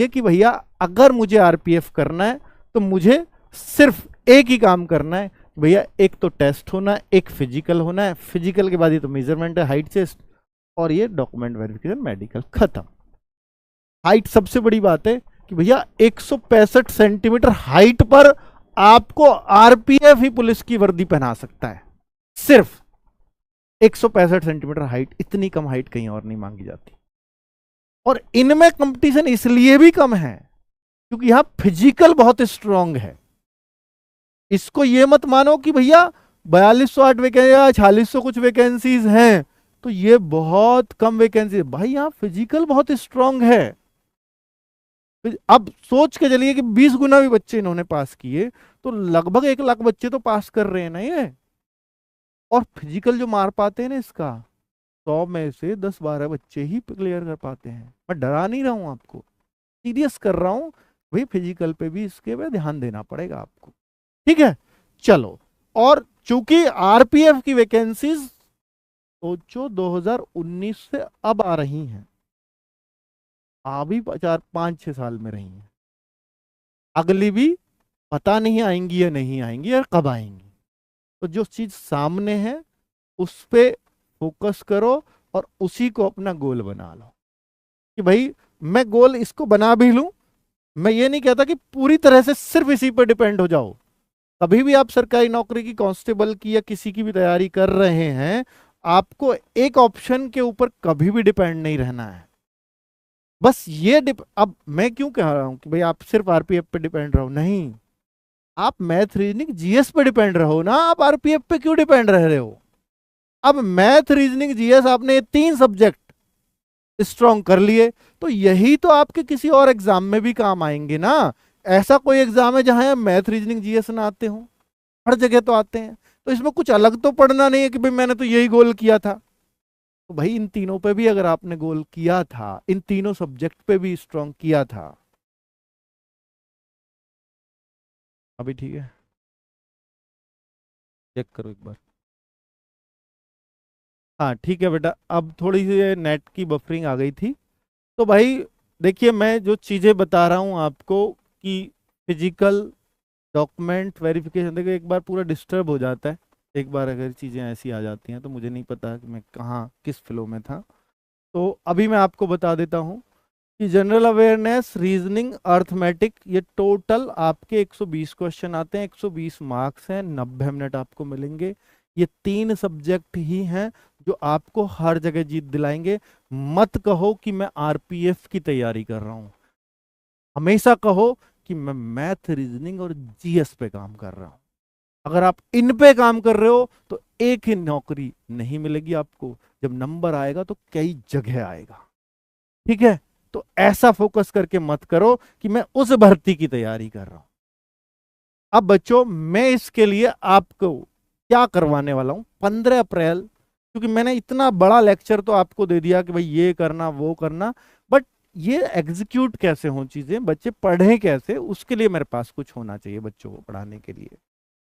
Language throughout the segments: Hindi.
ये कि भैया अगर मुझे आरपीएफ करना है तो मुझे सिर्फ एक ही काम करना है भैया, एक तो टेस्ट होना है, एक फिजिकल होना है, फिजिकल के बाद ये तो मेजरमेंट है हाइट चेस्ट, और ये डॉक्यूमेंट वेरिफिकेशन मेडिकल, खत्म। हाइट सबसे बड़ी बात है कि भैया 165 सेंटीमीटर हाइट पर आपको आरपीएफ ही पुलिस की वर्दी पहना सकता है, सिर्फ 165 सेंटीमीटर हाइट, इतनी कम हाइट कहीं और नहीं मांगी जाती। और इनमें कंपटीशन इसलिए भी कम है क्योंकि यहां फिजिकल बहुत स्ट्रांग है। इसको ये मत मानो कि भैया 4208 वैकेंसी या 4600 कुछ वैकेंसीज हैं तो ये बहुत कम वैकेंसी है, भाई यहां फिजिकल बहुत स्ट्रांग है। अब सोच के चलिए कि 20 गुना भी बच्चे इन्होंने पास किए तो लगभग 1 लाख बच्चे तो पास कर रहे हैं ना ये। और फिजिकल जो मार पाते हैं ना इसका, 100 में से 10-12 बच्चे ही क्लियर कर पाते हैं। मैं डरा नहीं रहा हूं आपको, सीरियस कर रहा हूं भाई, फिजिकल पे भी इसके पे ध्यान देना पड़ेगा आपको, ठीक है। चलो, और चूंकि आरपीएफ की वैकेंसीज सोचो 2019 से अब आ रही हैं, अभी 4-5-6 साल में रही हैं, अगली भी पता नहीं आएंगी या नहीं आएंगी या कब आएंगी। तो जो चीज सामने है उस पे फोकस करो और उसी को अपना गोल बना लो कि भाई मैं गोल इसको बना भी लूं। मैं ये नहीं कहता कि पूरी तरह से सिर्फ इसी पर डिपेंड हो जाओ। कभी भी आप सरकारी नौकरी की, कांस्टेबल की या किसी की भी तैयारी कर रहे हैं, आपको एक ऑप्शन के ऊपर कभी भी डिपेंड नहीं रहना है। बस ये अब मैं क्यों कह रहा हूं कि भाई आप सिर्फ आरपीएफ पे डिपेंड रहो, नहीं, आप मैथ रीजनिंग जीएस पे डिपेंड रहो ना, आप आरपीएफ पे क्यों डिपेंड रह रहे हो। अब मैथ रीजनिंग जीएस आपने ये 3 सब्जेक्ट स्ट्रॉन्ग कर लिए तो यही तो आपके किसी और एग्जाम में भी काम आएंगे ना। ऐसा कोई एग्जाम है जहां मैथ रीजनिंग जीएस ना आते हो? हर जगह तो आते हैं। तो इसमें कुछ अलग तो पढ़ना नहीं है कि भाई मैंने तो यही गोल किया था। तो भाई इन तीनों पे भी अगर आपने गोल किया था, इन तीनों सब्जेक्ट पे भी स्ट्रॉन्ग किया था, अभी ठीक है, चेक करो एक बार। हाँ ठीक है बेटा, अब थोड़ी सी नेट की बफरिंग आ गई थी। तो भाई देखिए, मैं जो चीज़ें बता रहा हूँ आपको कि फिजिकल, डॉक्यूमेंट वेरिफिकेशन, देखिए एक बार पूरा डिस्टर्ब हो जाता है, एक बार अगर चीज़ें ऐसी आ जाती हैं तो मुझे नहीं पता कि मैं कहाँ किस फ्लो में था। तो अभी मैं आपको बता देता हूँ कि जनरल अवेयरनेस, रीजनिंग, अर्थमेटिक, ये टोटल आपके 120 क्वेश्चन आते हैं, 120 मार्क्स हैं, 90 मिनट आपको मिलेंगे। ये 3 सब्जेक्ट ही हैं जो आपको हर जगह जीत दिलाएंगे। मत कहो कि मैं आरपीएफ की तैयारी कर रहा हूं, हमेशा कहो कि मैं मैथ, रीजनिंग और जीएस पे काम कर रहा हूं। अगर आप इन पे काम कर रहे हो तो एक ही नौकरी नहीं मिलेगी आपको, जब नंबर आएगा तो कई जगह आएगा, ठीक है। तो ऐसा फोकस करके मत करो कि मैं उस भर्ती की तैयारी कर रहा हूं। अब बच्चों, मैं इसके लिए आपको क्या करवाने वाला हूं, 15 अप्रैल, क्योंकि मैंने इतना बड़ा लेक्चर तो आपको दे दिया कि भाई ये करना वो करना, बट ये एग्जीक्यूट कैसे हो चीजें, बच्चे पढ़ें कैसे, उसके लिए मेरे पास कुछ होना चाहिए बच्चों को पढ़ाने के लिए।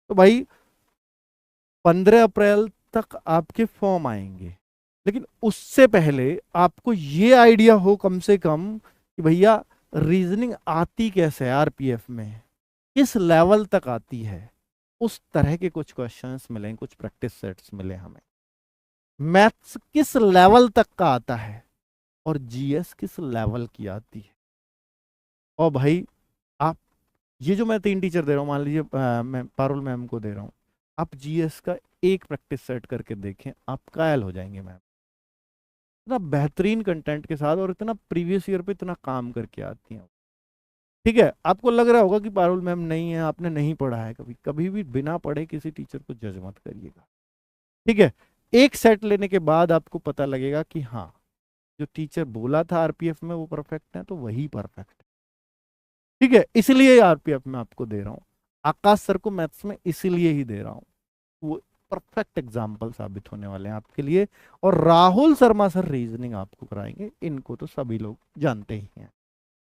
तो भाई 15 अप्रैल तक आपके फॉर्म आएंगे, लेकिन उससे पहले आपको ये आइडिया हो कम से कम कि भैया रीजनिंग आती कैसे है आरपीएफ में, किस लेवल तक आती है, उस तरह के कुछ क्वेश्चंस मिलें, कुछ प्रैक्टिस सेट्स मिले हमें। मैथ्स किस लेवल तक का आता है और जीएस किस लेवल की आती है। और भाई आप, ये जो मैं 3 टीचर दे रहा हूँ, मान लीजिए मैं पारुल मैम को दे रहा हूँ, आप जीएस का एक प्रैक्टिस सेट करके देखें, आप कायल हो जाएंगे मैम। इतना बेहतरीन कंटेंट के साथ और इतना प्रीवियस ईयर पे इतना काम करके आती हैं, ठीक है। आपको लग रहा होगा कि पारुल मैम नहीं है, आपने नहीं पढ़ा है कभी, कभी भी बिना पढ़े किसी टीचर को जज मत करिएगा, ठीक है। एक सेट लेने के बाद आपको पता लगेगा कि हाँ, जो टीचर बोला था आरपीएफ में वो परफेक्ट है तो वही परफेक्ट है, ठीक है। इसलिए आरपीएफ में आपको दे रहा हूँ, आकाश सर को मैथ्स में इसीलिए ही दे रहा हूँ, वो परफेक्ट एग्जाम्पल साबित होने वाले हैं आपके लिए। और राहुल शर्मा सर रीजनिंग आपको कराएंगे, इनको तो सभी लोग जानते ही हैं।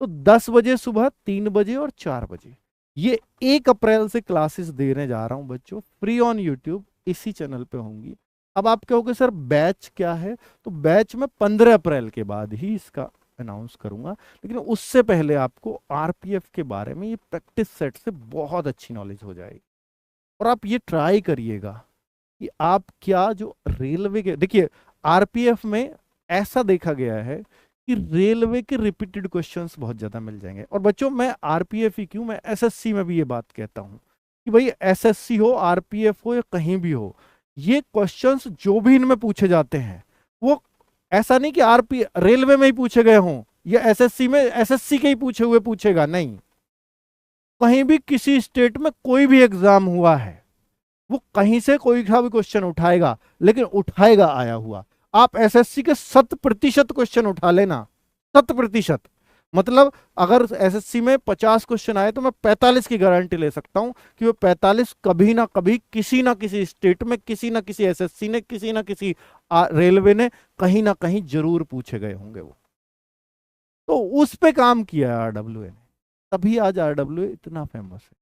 तो 10 बजे सुबह, 3 बजे और 4 बजे, ये 1 अप्रैल से क्लासेस देने जा रहा हूं बच्चों, फ्री ऑन यूट्यूब, इसी चैनल पे होंगी। अब आप कहोगे सर बैच क्या है, तो बैच में 15 अप्रैल के बाद ही इसका अनाउंस करूंगा, लेकिन उससे पहले आपको आरपीएफ के बारे में ये प्रैक्टिस सेट से बहुत अच्छी नॉलेज हो जाएगी। और आप ये ट्राई करिएगा कि आप क्या जो रेलवे के, देखिए आरपीएफ में ऐसा देखा गया है कि रेलवे के रिपीटेड क्वेश्चंस बहुत ज्यादा मिल जाएंगे। और बच्चों मैं आरपीएफ ही क्यों, मैं एसएससी में भी ये बात कहता हूं कि भाई एसएससी हो, आरपीएफ हो या कहीं भी हो, ये क्वेश्चंस जो भी इनमें पूछे जाते हैं वो ऐसा नहीं कि आरपी रेलवे में ही पूछे गए हों या एसएससी में एसएससी के ही पूछे हुए पूछेगा, नहीं। कहीं भी किसी स्टेट में कोई भी एग्जाम हुआ है वो कहीं से कोई सा भी क्वेश्चन उठाएगा, लेकिन उठाएगा आया हुआ। आप एसएससी के 100% क्वेश्चन उठा लेना, 100%। मतलब अगर एसएससी में 50 क्वेश्चन आए तो मैं 45 की गारंटी ले सकता हूं कि वो 45 कभी ना कभी किसी ना किसी स्टेट में, किसी ना किसी एसएससी ने, किसी ना किसी रेलवे ने कहीं ना कहीं जरूर पूछे गए होंगे वो। तो उस पे काम किया है आरडब्ल्यूए ने, तभी आज आरडब्ल्यूए इतना फेमस है।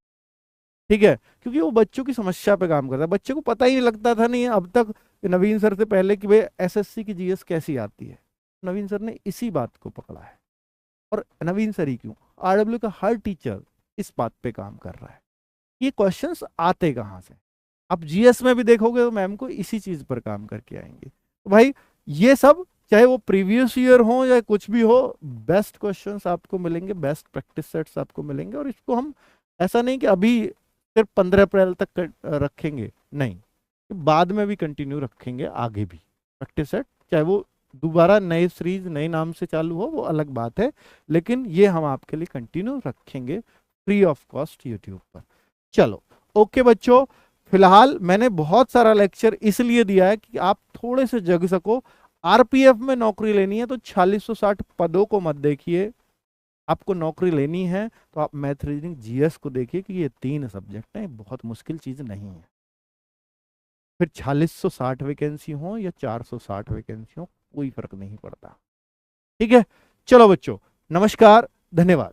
ठीक है, क्योंकि वो बच्चों की समस्या पे काम करता है। बच्चे को पता ही नहीं लगता था, नहीं अब तक नवीन सर से पहले कि भाई एसएससी की जीएस कैसी आती है। नवीन सर ने इसी बात को पकड़ा है। और नवीन सर ही क्यों, आरडब्ल्यू का हर टीचर इस बात पे काम कर रहा है। ये क्वेश्चंस आते कहाँ से, आप जीएस में भी देखोगे तो मैम को इसी चीज पर काम करके आएंगे। तो भाई ये सब चाहे वो प्रीवियस ईयर हो या कुछ भी हो, बेस्ट क्वेश्चंस आपको मिलेंगे, बेस्ट प्रैक्टिस सेट्स आपको मिलेंगे। और इसको हम ऐसा नहीं कि अभी सिर्फ 15 अप्रैल तक रखेंगे, नहीं, बाद में भी कंटिन्यू रखेंगे, आगे भी प्रैक्टिस सेट, चाहे वो दोबारा नए सीरीज नए नाम से चालू हो वो अलग बात है, लेकिन ये हम आपके लिए कंटिन्यू रखेंगे फ्री ऑफ कॉस्ट यूट्यूब पर। चलो ओके बच्चों, फिलहाल मैंने बहुत सारा लेक्चर इसलिए दिया है कि आप थोड़े से जग सको। आरपीएफ में नौकरी लेनी है तो 4660 पदों को मत देखिए, आपको नौकरी लेनी है तो आप मैथ, रीजनिंग, जीएस को देखिए कि ये 3 सब्जेक्ट हैं, बहुत मुश्किल चीज नहीं है। फिर 4660 वैकेंसी हो या 460 वैकेंसी हो, कोई फर्क नहीं पड़ता। ठीक है, चलो बच्चों, नमस्कार, धन्यवाद।